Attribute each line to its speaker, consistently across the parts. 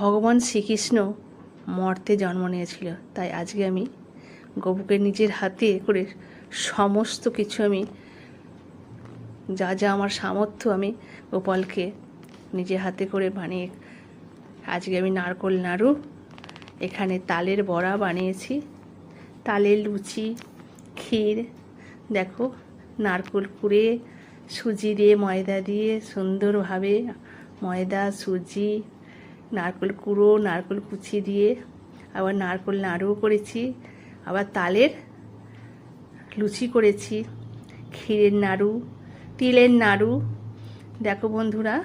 Speaker 1: ভগবান শ্রীকৃষ্ণ মর্তে জন্ম নিয়েছিল, তাই আজকে আমি গপুকে নিজের হাতে করে সমস্ত কিছু আমি যা যা আমার সামর্থ্য আমি গোপালকে নিজের হাতে করে বানিয়ে আজকে আমি নারকোল নাড়ু, এখানে তালের বড়া বানিয়েছি, তালের লুচি, ক্ষীর, দেখো নারকোল কুড়ে সুজি দিয়ে ময়দা দিয়ে সুন্দরভাবে ময়দা সুজি নারকোল কুড়ো নারকোল কুচি দিয়ে আবার নারকোল নাড়ুও করেছি, আবার তালের লুচি করেছি, ক্ষীরের নাড়ু, তিলের নাড়ু। দেখো বন্ধুরা,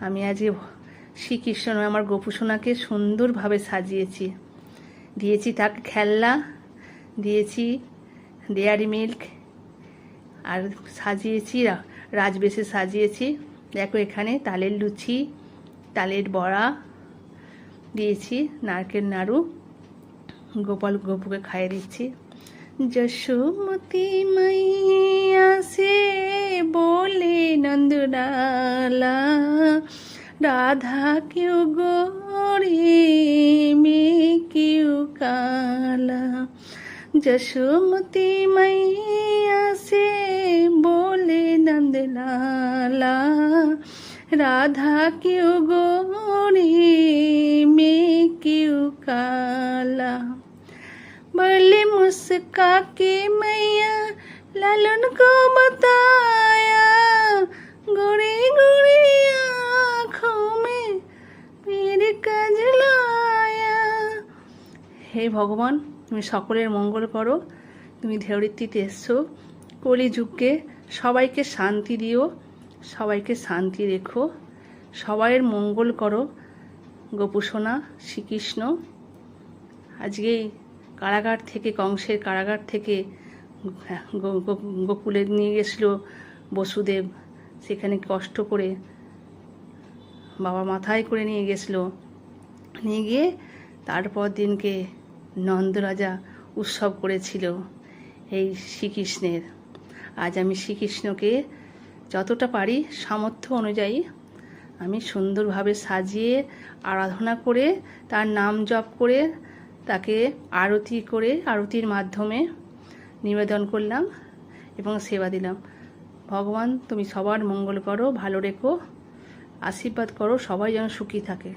Speaker 1: আমি আজকে শ্রীকৃষ্ণ আমার গোপুসোনাকে সুন্দরভাবে সাজিয়েছি, দিয়েছি তাকে খেলনা, দিয়েছি ডেয়ারি মিল্ক, আর সাজিয়েছি রাজবেশে সাজিয়েছি। দেখো এখানে তালের লুচি, তালের বড়া দিয়েছি, নারকেল নাড়ু গপুকে খাইয়ে দিচ্ছি। যশোমতি মাইয়া সে বলে নন্দলালা, রাধা কেউ গোরে মে কেউ কালা। যশোমতি মাইয়া সে বলে নন্দলালা, राधा क्यों गोरी में क्यों काला। बड़े मुस्का के मैया लालन को बताया, गोरी गोरी आँखों में मेरे कजलाया। हे भगवान, তুমি সকলের মঙ্গল করো, তুমি ধেউড়িত্তিতে এসছো, কলিযুগকে সবাইকে শান্তি দিও, সবাইকে শান্তি রেখো, সবাইয়ের মঙ্গল করো। গোপুসোনা শ্রীকৃষ্ণ আজকেই কারাগার থেকে, কংসের কারাগার থেকে গোকুলে নিয়ে গেছিল বসুদেব, সেখানে কষ্ট করে বাবা মাথায় করে নিয়ে গেছিল, নিয়ে গিয়ে তারপর দিনকে নন্দরাজা উৎসব করেছিল এই শ্রীকৃষ্ণের। আজ আমি শ্রীকৃষ্ণকে যতটা পারি সামর্থ্য অনুযায়ী আমি সুন্দরভাবে সাজিয়ে আরাধনা করে তার নাম জপ করে তাকে আরতি করে আরতির মাধ্যমে নিবেদন করলাম এবং সেবা দিলাম। ভগবান তুমি সবার মঙ্গল করো, ভালো রেখো, আশীর্বাদ করো, সবাই যেন সুখী থাকে।